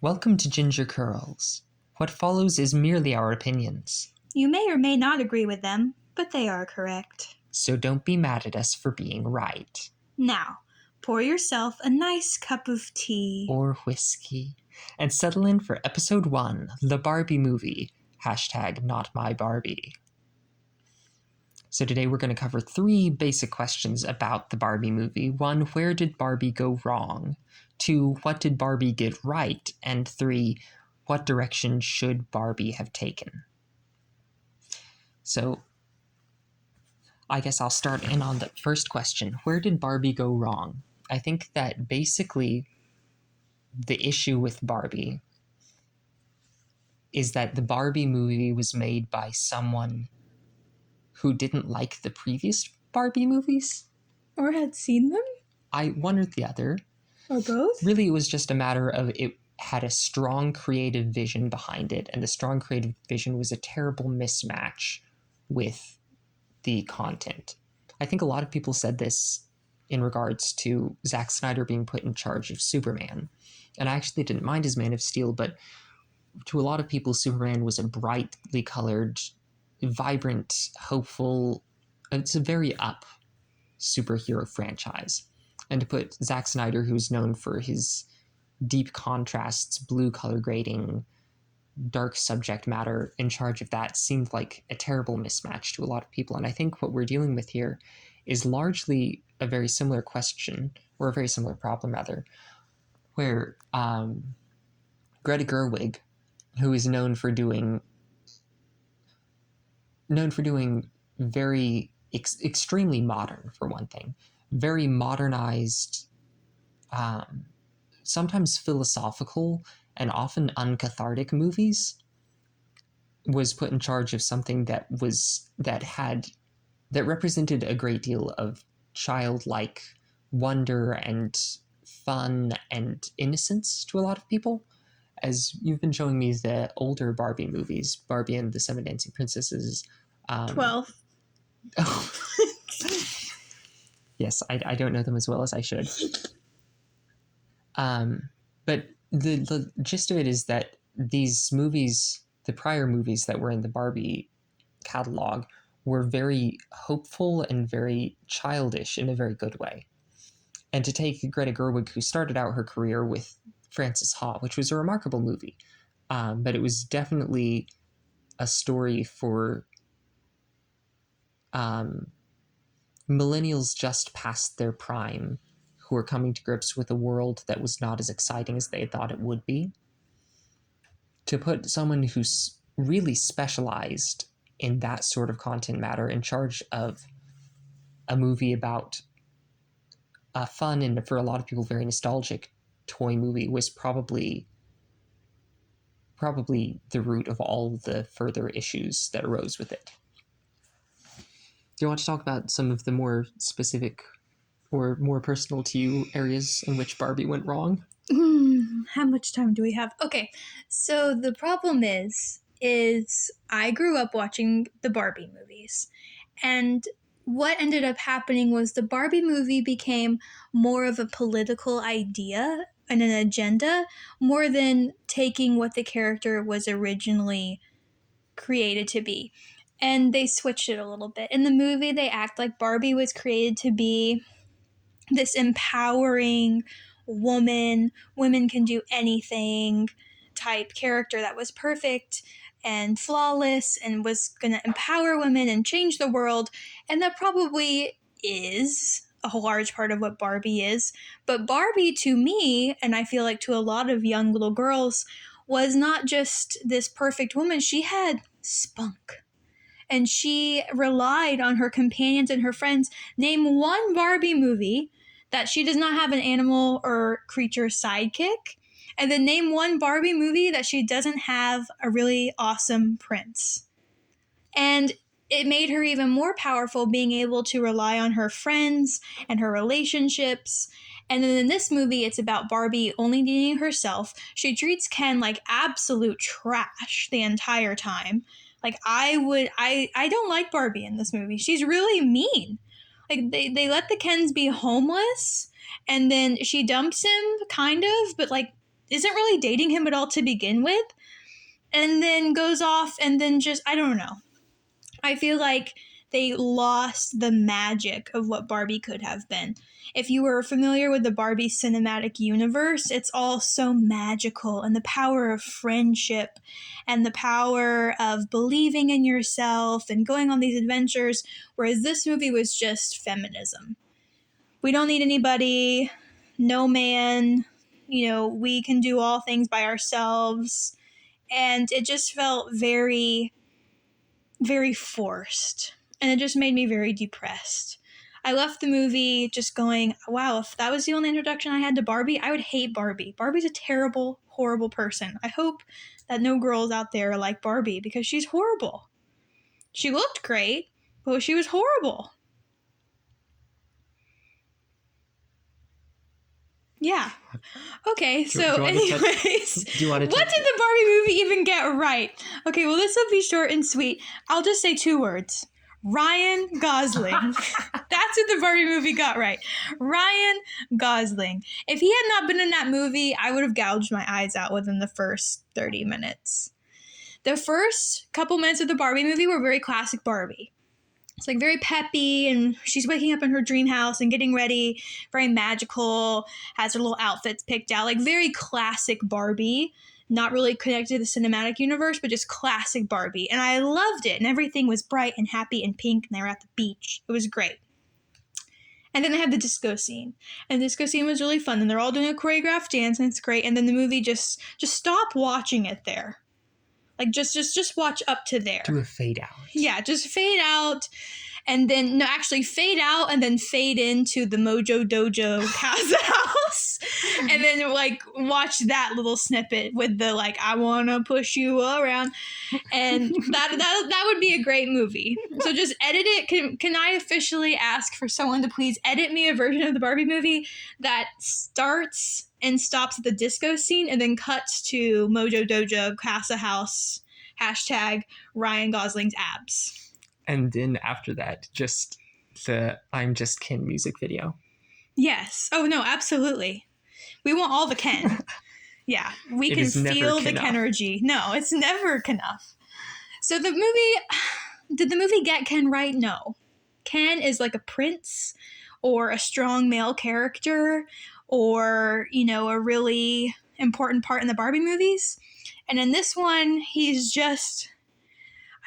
Welcome to Ginger Curls. What follows is merely our opinions. You may or may not agree with them, but they are correct. So don't be mad at us for being right. Now, pour yourself a nice cup of tea. Or whiskey. And settle in for episode 1, the Barbie movie. #NotMyBarbie. So today we're going to cover 3 basic questions about the Barbie movie. 1, where did Barbie go wrong? 2, what did Barbie get right? And 3, what direction should Barbie have taken? So I guess I'll start in on the first question. Where did Barbie go wrong? I think that basically the issue with Barbie is that the Barbie movie was made by someone who didn't like the previous Barbie movies. Or had seen them? One or the other. Or both? Really, it was just a matter of it had a strong creative vision behind it, and the strong creative vision was a terrible mismatch with the content. I think a lot of people said this in regards to Zack Snyder being put in charge of Superman. And I actually didn't mind his Man of Steel, but to a lot of people, Superman was a brightly colored, vibrant, hopeful, it's a very up superhero franchise. And to put Zack Snyder, who's known for his deep contrasts, blue color grading, dark subject matter, in charge of that seemed like a terrible mismatch to a lot of people. And I think what we're dealing with here is largely a very similar question, or a very similar problem rather, where Greta Gerwig, who is known for doing very extremely modern, for one thing, very modernized, sometimes philosophical and often uncathartic movies, was put in charge of something that represented a great deal of childlike wonder and fun and innocence to a lot of people. As you've been showing me the older Barbie movies, Barbie and the 7 Dancing Princesses. 12. Oh. Yes, I don't know them as well as I should. But the gist of it is that these movies, the prior movies that were in the Barbie catalog, were very hopeful and very childish in a very good way. And to take Greta Gerwig, who started out her career with Frances Ha, which was a remarkable movie, but it was definitely a story for millennials just past their prime, who were coming to grips with a world that was not as exciting as they thought it would be. To put someone who's really specialized in that sort of content matter in charge of a movie about a fun and, for a lot of people, very nostalgic toy movie was probably the root of all the further issues that arose with it. Do you want to talk about some of the more specific or more personal to you areas in which Barbie went wrong? How much time do we have? Okay, so the problem is I grew up watching the Barbie movies, and what ended up happening was the Barbie movie became more of a political idea and an agenda, more than taking what the character was originally created to be. And they switched it a little bit. In the movie, they act like Barbie was created to be this empowering woman can do anything type character that was perfect and flawless and was going to empower women and change the world. And that probably is a large part of what Barbie is. But Barbie, to me, and I feel like to a lot of young little girls, was not just this perfect woman. She had spunk. And she relied on her companions and her friends. Name one Barbie movie that she does not have an animal or creature sidekick, and then name one Barbie movie that she doesn't have a really awesome prince. And it made her even more powerful, being able to rely on her friends and her relationships. And then in this movie, it's about Barbie only needing herself. She treats Ken like absolute trash the entire time. Like, I don't like Barbie in this movie. She's really mean. Like, they let the Kens be homeless, and then she dumps him, kind of, but, like, isn't really dating him at all to begin with, and then goes off and then just, I don't know. I feel like they lost the magic of what Barbie could have been. If you were familiar with the Barbie cinematic universe, it's all so magical, and the power of friendship and the power of believing in yourself and going on these adventures, whereas this movie was just feminism. We don't need anybody, no man, we can do all things by ourselves. And it just felt very, very forced. And it just made me very depressed. I left the movie just going, wow, if that was the only introduction I had to Barbie, I would hate Barbie. Barbie's a terrible, horrible person. I hope that no girls out there like Barbie, because she's horrible. She looked great, but she was horrible. Yeah. Okay, so anyways, what did the Barbie movie even get right? Okay, well, this will be short and sweet. I'll just say 2 words. Ryan Gosling. That's what the Barbie movie got right. Ryan Gosling. If he had not been in that movie, I would have gouged my eyes out within the first 30 minutes. The first couple minutes of the Barbie movie were very classic Barbie. It's like very peppy, and she's waking up in her dream house and getting ready, very magical, has her little outfits picked out, like very classic Barbie, not really connected to the cinematic universe, but just classic Barbie. And I loved it, and everything was bright and happy and pink, and they were at the beach. It was great. And then they had the disco scene, and the disco scene was really fun, and they're all doing a choreographed dance, and it's great. And then the movie just stop watching it there. Like, just watch up to there. Do a fade out. Yeah, just fade out. And then, no, actually fade out and then fade into the Mojo Dojo Casa House. And then, like, watch that little snippet with the, like, I want to push you around. And that would be a great movie. So just edit it. Can I officially ask for someone to please edit me a version of the Barbie movie that starts and stops at the disco scene and then cuts to Mojo Dojo Casa House, hashtag Ryan Gosling's abs. And then after that, just the I'm Just Ken music video. Yes. Oh, no, absolutely. We want all the Ken. Yeah, we can feel the Kenergy. No, it's never enough. So did the movie get Ken right? No. Ken is like a prince or a strong male character or, a really important part in the Barbie movies. And in this one, he's just,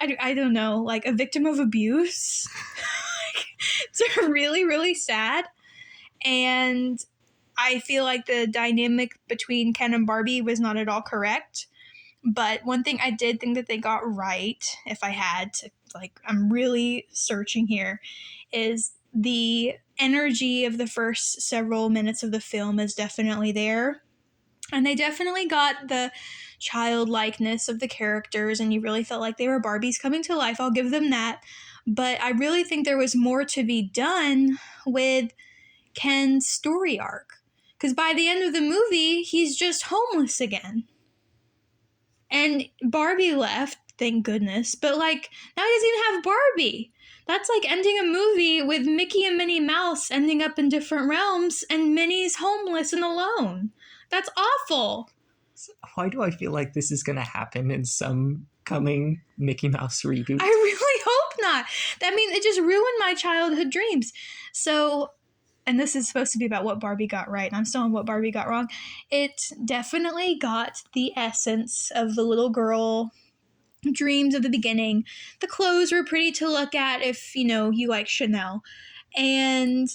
I don't know, like a victim of abuse. It's really, really sad. And I feel like the dynamic between Ken and Barbie was not at all correct. But one thing I did think that they got right, if I had to, like, I'm really searching here, is the energy of the first several minutes of the film is definitely there. And they definitely got the childlikeness of the characters, and you really felt like they were Barbies coming to life. I'll give them that. But I really think there was more to be done with Ken's story arc. Because by the end of the movie, he's just homeless again. And Barbie left, thank goodness. But, like, now he doesn't even have Barbie. That's like ending a movie with Mickey and Minnie Mouse ending up in different realms, and Minnie's homeless and alone. That's awful. Why do I feel like this is going to happen in some coming Mickey Mouse reboot? I really hope not. I mean, it just ruined my childhood dreams. So, and this is supposed to be about what Barbie got right, and I'm still on what Barbie got wrong. It definitely got the essence of the little girl dreams of the beginning. The clothes were pretty to look at if, you like Chanel. And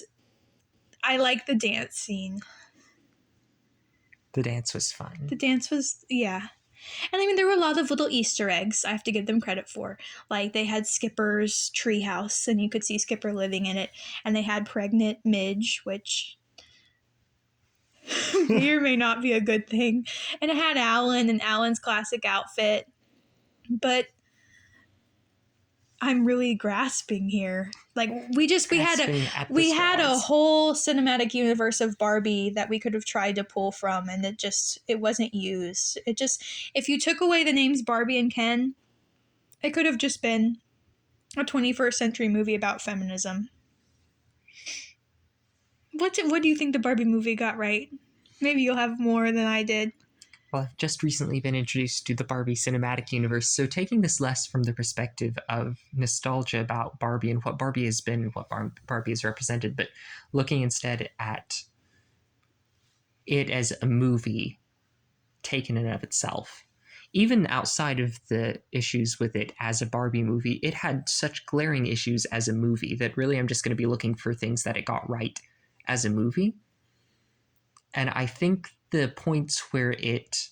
I like the dance scene. The dance was fun. The dance was, yeah. And I mean, there were a lot of little Easter eggs I have to give them credit for. Like, they had Skipper's treehouse, and you could see Skipper living in it. And they had pregnant Midge, which may or may not be a good thing. And it had Alan and Alan's classic outfit. But I'm really grasping here. Like, we had a whole cinematic universe of Barbie that we could have tried to pull from, and it wasn't used. If you took away the names Barbie and Ken, it could have just been a 21st century movie about feminism. What do you think the Barbie movie got right? Maybe you'll have more than I did. Well, I've just recently been introduced to the Barbie cinematic universe, so taking this less from the perspective of nostalgia about Barbie and what Barbie has been and what Barbie has represented, but looking instead at it as a movie taken in and of itself. Even outside of the issues with it as a Barbie movie, it had such glaring issues as a movie that really I'm just going to be looking for things that it got right as a movie. And I think the points where it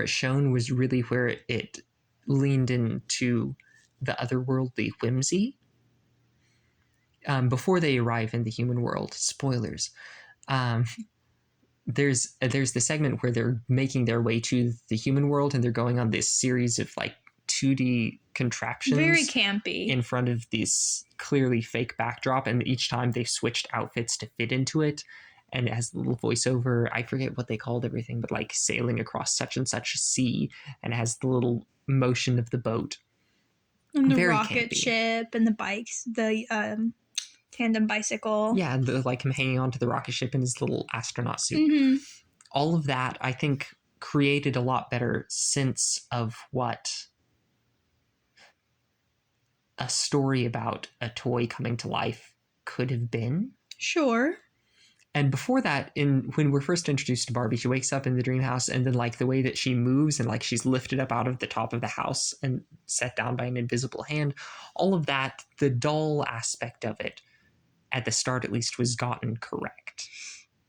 shone was really where it leaned into the otherworldly whimsy before they arrive in the human world. Spoilers. Um, there's the segment where they're making their way to the human world and they're going on this series of like 2D Very contraptions campy. in front of this clearly fake backdrop, and each time they've switched outfits to fit into it, and it has a little voiceover. I forget what they called everything, but like sailing across such and such a sea, and it has the little motion of the boat. And the Very rocket campy. ship and the bikes, the tandem bicycle. Yeah, like him hanging onto the rocket ship in his little astronaut suit. Mm-hmm. All of that, I think, created a lot better sense of what a story about a toy coming to life could have been. Sure. And before that, when we're first introduced to Barbie, she wakes up in the dream house, and then like the way that she moves and like she's lifted up out of the top of the house and set down by an invisible hand, all of that, the dull aspect of it, at the start at least, was gotten correct.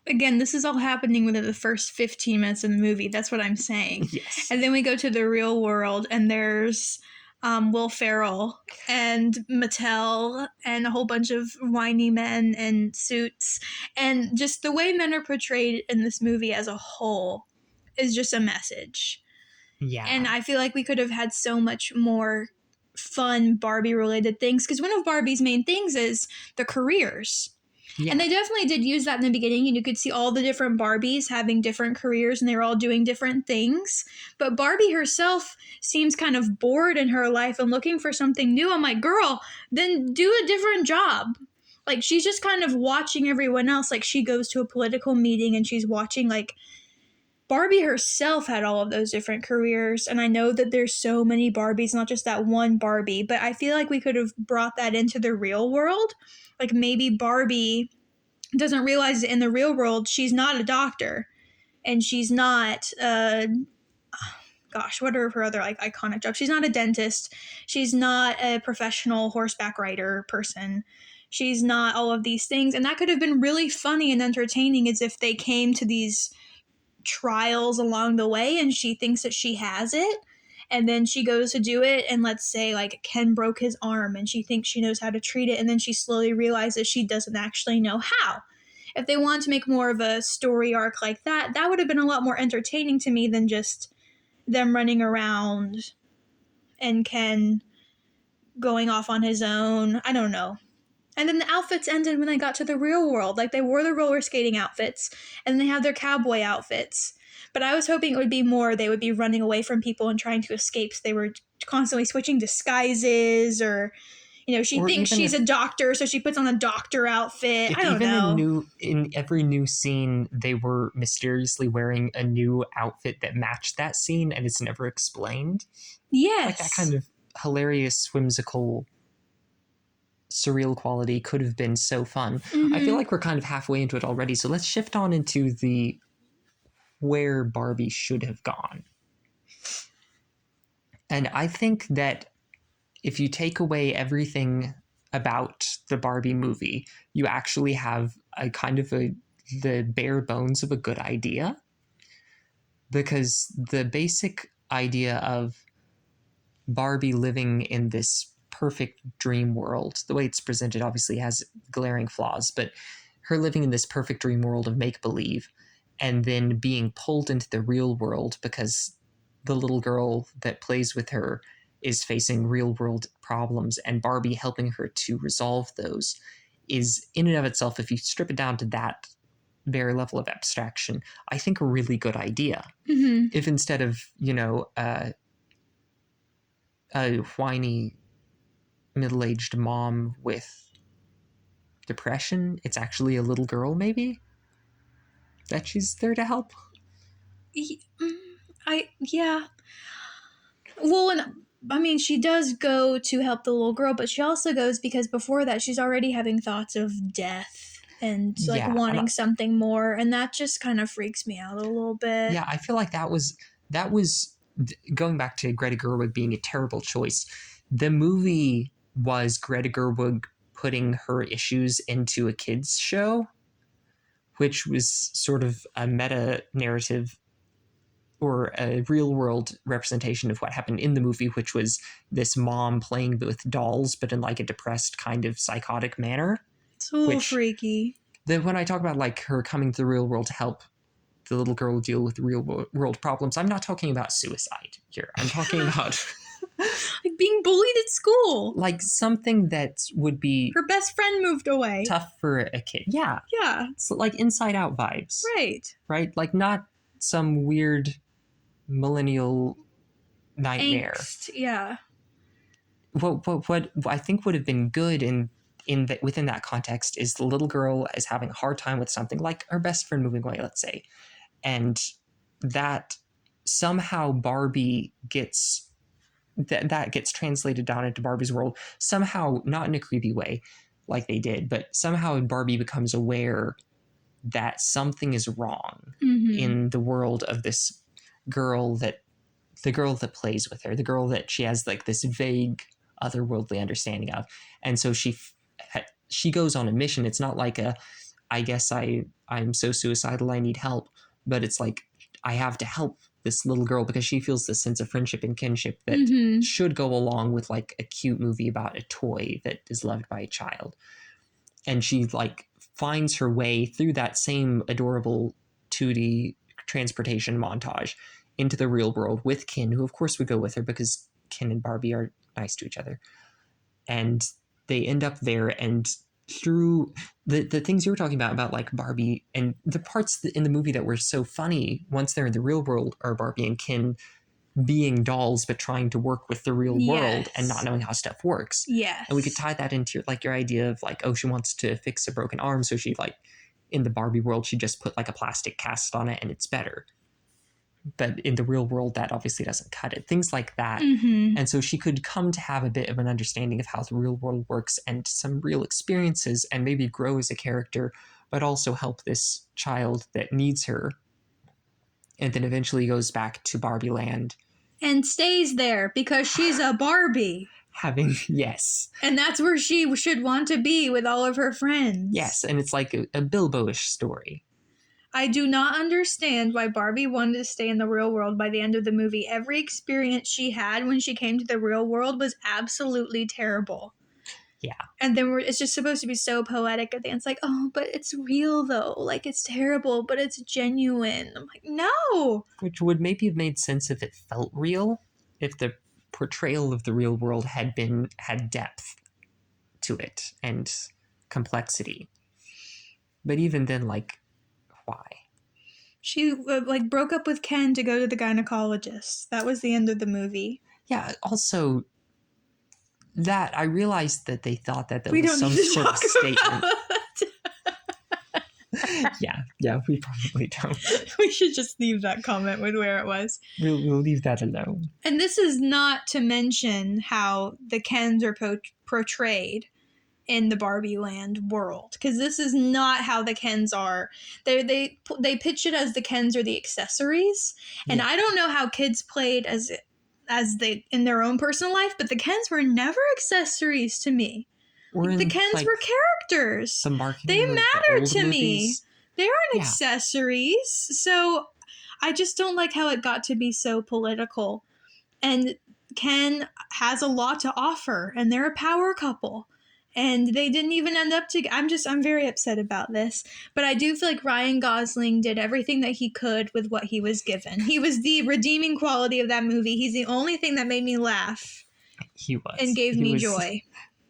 Again, this is all happening within the first 15 minutes of the movie. That's what I'm saying. Yes. And then we go to the real world, and there's Will Ferrell and Mattel and a whole bunch of whiny men in suits. And just the way men are portrayed in this movie as a whole is just a message. Yeah. And I feel like we could have had so much more fun Barbie related things, because one of Barbie's main things is the careers. Yeah. And they definitely did use that in the beginning, and you could see all the different Barbies having different careers and they were all doing different things. But Barbie herself seems kind of bored in her life and looking for something new. I'm like, girl, then do a different job. Like, she's just kind of watching everyone else. Like, she goes to a political meeting and she's watching, like, Barbie herself had all of those different careers. And I know that there's so many Barbies, not just that one Barbie, but I feel like we could have brought that into the real world. Like, maybe Barbie doesn't realize that in the real world, she's not a doctor and she's not, what are her other like iconic jobs? She's not a dentist. She's not a professional horseback rider person. She's not all of these things. And that could have been really funny and entertaining, as if they came to these trials along the way and she thinks that she has it. And then she goes to do it, and let's say like Ken broke his arm and she thinks she knows how to treat it, and then she slowly realizes she doesn't actually know how. If they wanted to make more of a story arc like that, that would have been a lot more entertaining to me than just them running around and Ken going off on his own. I don't know. And then the outfits ended when they got to the real world. Like, they wore the roller skating outfits and they had their cowboy outfits. But I was hoping it would be more, they would be running away from people and trying to escape. So they were constantly switching disguises, or, you know, she thinks she's a doctor, so she puts on a doctor outfit. I don't know. In every new scene, they were mysteriously wearing a new outfit that matched that scene, and it's never explained. Yes. Like, that kind of hilarious, whimsical, surreal quality could have been so fun. Mm-hmm. I feel like we're kind of halfway into it already, so let's shift on into the where Barbie should have gone. And I think that if you take away everything about the Barbie movie, you actually have a kind of the bare bones of a good idea. Because the basic idea of Barbie living in this perfect dream world, the way it's presented obviously has glaring flaws, but her living in this perfect dream world of make-believe and then being pulled into the real world because the little girl that plays with her is facing real world problems, and Barbie helping her to resolve those, is in and of itself, if you strip it down to that very level of abstraction, I think a really good idea. Mm-hmm. If instead of, a whiny middle-aged mom with depression, it's actually a little girl maybe that she's there to help. Yeah. Well, and I mean, she does go to help the little girl, but she also goes because before that, she's already having thoughts of death and like Yeah, wanting something more, and that just kind of freaks me out a little bit. yeah, I feel like that was going back to Greta Gerwig being a terrible choice. The movie was Greta Gerwig putting her issues into a kids show, which was sort of a meta narrative or a real world representation of what happened in the movie, which was this mom playing with dolls, but in like a depressed kind of psychotic manner. It's a little Which freaky. when I talk about like her coming to the real world to help the little girl deal with real world problems, I'm not talking about suicide here. I'm talking about like being bullied at school. like something that would be her best friend moved away. Tough for a kid. Yeah. Yeah. It's like Inside Out vibes. Right. Right? Like not some weird millennial nightmare. Angst. Yeah. What I think would have been good within that context is the little girl is having a hard time with something like her best friend moving away, let's say, and that somehow Barbie gets that gets translated down into Barbie's world somehow, not in a creepy way like they did, but somehow Barbie becomes aware that something is wrong in the world of this girl, that the girl that plays with her, the girl that she has like this vague otherworldly understanding of. And so she goes on a mission. It's not like I guess I'm so suicidal I need help, but it's like I have to help this little girl because she feels this sense of friendship and kinship that should go along with like a cute movie about a toy that is loved by a child. And she like finds her way through that same adorable 2D transportation montage into the real world with Ken, who of course would go with her because Ken and Barbie are nice to each other. And they end up there, and through the things you were talking about like Barbie and the parts in the movie that were so funny once they're in the real world are Barbie and Ken being dolls but trying to work with the real world and not knowing how stuff works. Yes. And we could tie that into like your idea of like, oh, she wants to fix a broken arm, so she like in the Barbie world she just put like a plastic cast on it and it's better. But in the real world, that obviously doesn't cut it. Things like that. And so she could come to have a bit of an understanding of how the real world works and some real experiences and maybe grow as a character, but also help this child that needs her. And then eventually goes back to Barbie Land. And stays there because she's a Barbie. Yes. And that's where she should want to be with all of her friends. Yes, and it's like a Bilbo-ish story. I do not understand why Barbie wanted to stay in the real world by the end of the movie. Every experience she had when she came to the real world was absolutely terrible. Yeah. And then it's just supposed to be so poetic at the end. It's like, oh, but it's real though. Like, it's terrible, but it's genuine. I'm like, no. Which would maybe have made sense if it felt real, if the portrayal of the real world had depth to it and complexity. But even then, like, why? She like broke up with Ken to go to the gynecologist. That was the end of the movie. Yeah. Also, that I realized that they thought that was some sort of statement. Yeah, we probably don't. We should just leave that comment with where it was. We'll leave that alone. And this is not to mention how the Kens are portrayed in the Barbie Land world, because this is not how the Kens are. They pitch it as the Kens are the accessories, and I don't know how kids played as they in their own personal life, but the Kens were never accessories to me. The Kens were characters. The marketing, they matter to movies. Me. They aren't accessories. So I just don't like how it got to be so political. And Ken has a lot to offer, and they're a power couple. And they didn't even end up together. I'm very upset about this. But I do feel like Ryan Gosling did everything that he could with what he was given. He was the redeeming quality of that movie. He's the only thing that made me laugh. He was. And gave me joy.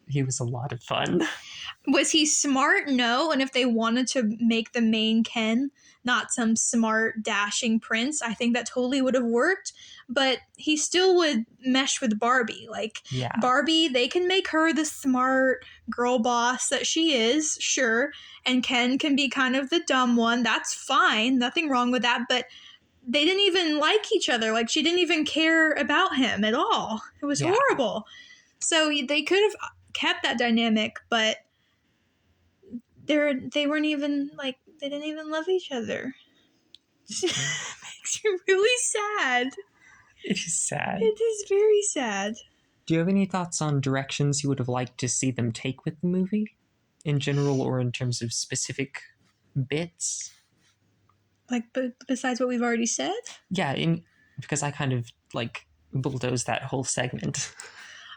He was a lot of fun. Was he smart? No. And if they wanted to make the main Ken not some smart, dashing prince, I think that totally would have worked. But he still would mesh with Barbie. Like, Barbie, they can make her the smart girl boss that she is, sure. And Ken can be kind of the dumb one. That's fine. Nothing wrong with that. But they didn't even like each other. Like, she didn't even care about him at all. It was horrible. So they could have kept that dynamic, but they weren't even, like, they didn't even love each other. It makes you really sad. It is sad. It is very sad. Do you have any thoughts on directions you would have liked to see them take with the movie? In general, or in terms of specific bits? Like, besides what we've already said? Yeah, because I kind of, like, bulldozed that whole segment.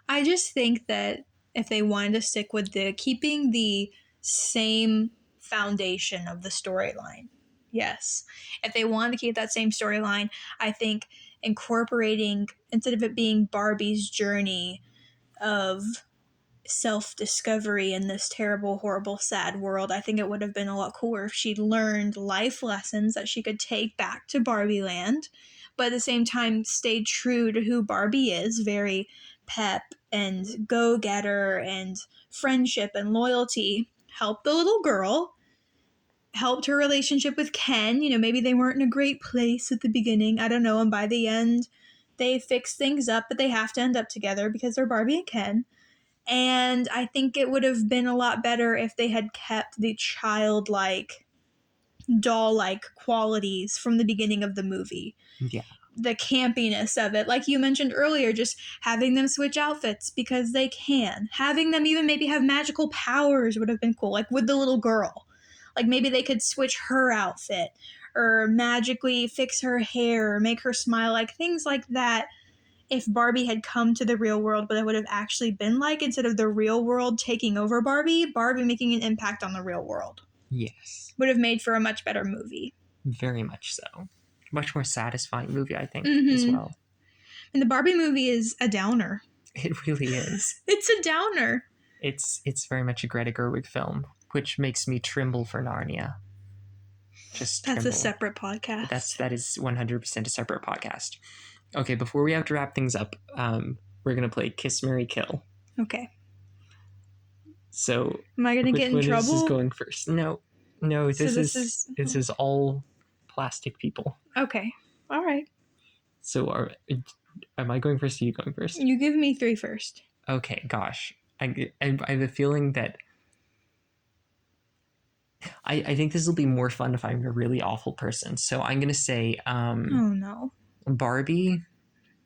I just think that if they wanted to stick with keeping the same foundation of the storyline, yes. If they wanted to keep that same storyline, I think incorporating, instead of it being Barbie's journey of self-discovery in this terrible, horrible, sad world, I think it would have been a lot cooler if she'd learned life lessons that she could take back to Barbie Land, but at the same time stayed true to who Barbie is, very pep and go-getter and friendship and loyalty. Helped the little girl, helped her relationship with Ken. Maybe they weren't in a great place at the beginning, I don't know, and by the end they fix things up, but they have to end up together because they're Barbie and Ken. And I think it would have been a lot better if they had kept the childlike, doll-like qualities from the beginning of the movie. Yeah. The campiness of it. Like you mentioned earlier, just having them switch outfits because they can. Having them even maybe have magical powers would have been cool. Like with the little girl. Like maybe they could switch her outfit or magically fix her hair or make her smile. Like things like that. If Barbie had come to the real world, what it would have actually been like, instead of the real world taking over Barbie making an impact on the real world. Yes. Would have made for a much better movie. Very much so. Much more satisfying movie, I think, as well. And the Barbie movie is a downer. It really is. It's a downer. It's very much a Greta Gerwig film, which makes me tremble for Narnia. That's a separate podcast. That is 100% a separate podcast. Okay, before we have to wrap things up, we're going to play Kiss, Marry, Kill. Okay. So... Am I going to get in trouble? This is going first. No, this is all plastic people. Okay. All right. So am I going first or are you going first? You give me 3 first. Okay, gosh. I have a feeling that... I think this will be more fun if I'm a really awful person. So I'm going to say... oh, no. Barbie.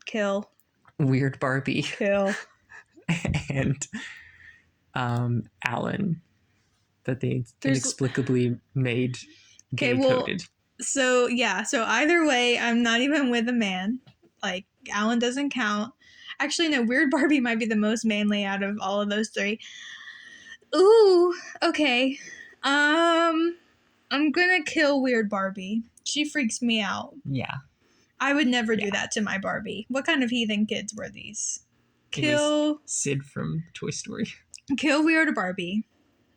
Kill. Weird Barbie. Kill. And Alan. That they inexplicably made gay-coded. So either way, I'm not even with a man. Like, Alan doesn't count. Actually, no, Weird Barbie might be the most manly out of all of those 3. Ooh, okay. I'm gonna kill Weird Barbie. She freaks me out. Yeah. I would never do that to my Barbie. What kind of heathen kids were these? Kill Sid from Toy Story. Kill Weird Barbie.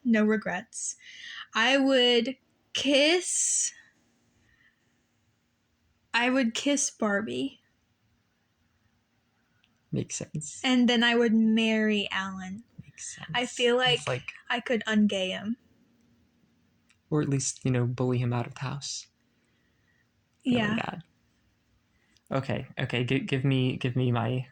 No regrets. I would kiss Barbie. Makes sense. And then I would marry Alan. Makes sense. I feel like I could ungay him. Or at least, bully him out of the house. Yeah. Bad. Okay. Give me my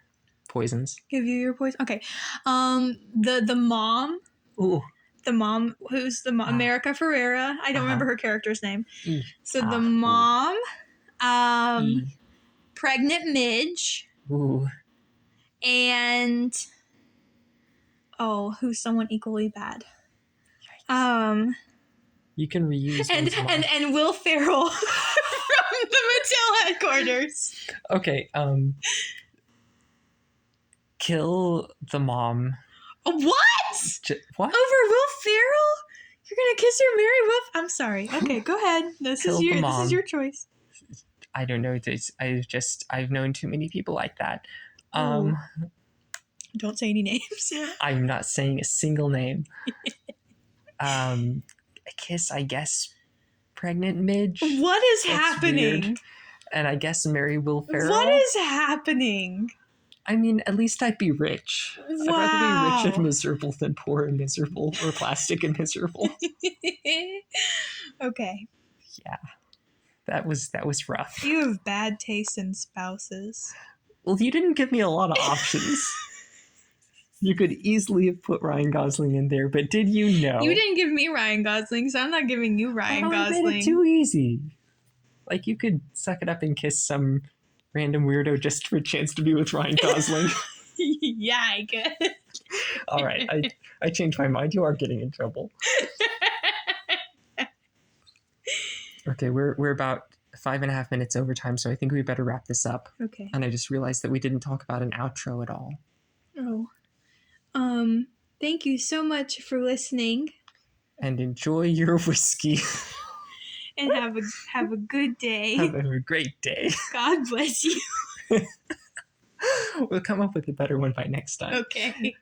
poisons. Give you your poison. Okay. The mom. Ooh. The mom, who's the mom? America Ferrera. I don't remember her character's name. So the mom, pregnant Midge. Ooh. And who's someone equally bad? Yikes. You can reuse and Will Ferrell from the Mattel headquarters. Okay, kill the mom. What? What? Over Will Ferrell? You're gonna kiss or marry Will? I'm sorry. Okay, go ahead. This is your choice. I don't know this. I've known too many people like that. Don't say any names. I'm not saying a single name. A kiss, I guess, pregnant Midge. What is happening? Weird. And I guess marry Will Ferrell. What is happening? I mean, at least I'd be rich. Wow. I'd rather be rich and miserable than poor and miserable, or plastic and miserable. Okay. Yeah. That was rough. You have bad taste in spouses. Well, you didn't give me a lot of options. You could easily have put Ryan Gosling in there, but did you know? You didn't give me Ryan Gosling, so I'm not giving you Ryan Gosling. Made it too easy. Like, you could suck it up and kiss some random weirdo just for a chance to be with Ryan Gosling. Yeah, I could. All right, I changed my mind. You are getting in trouble. Okay, we're about 5.5 minutes over time, so I think we better wrap this up. Okay. And I just realized that we didn't talk about an outro at all. Oh. Thank you so much for listening. And enjoy your whiskey. And have a good day. Have a great day. God bless you. We'll come up with a better one by next time. Okay.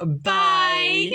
Bye.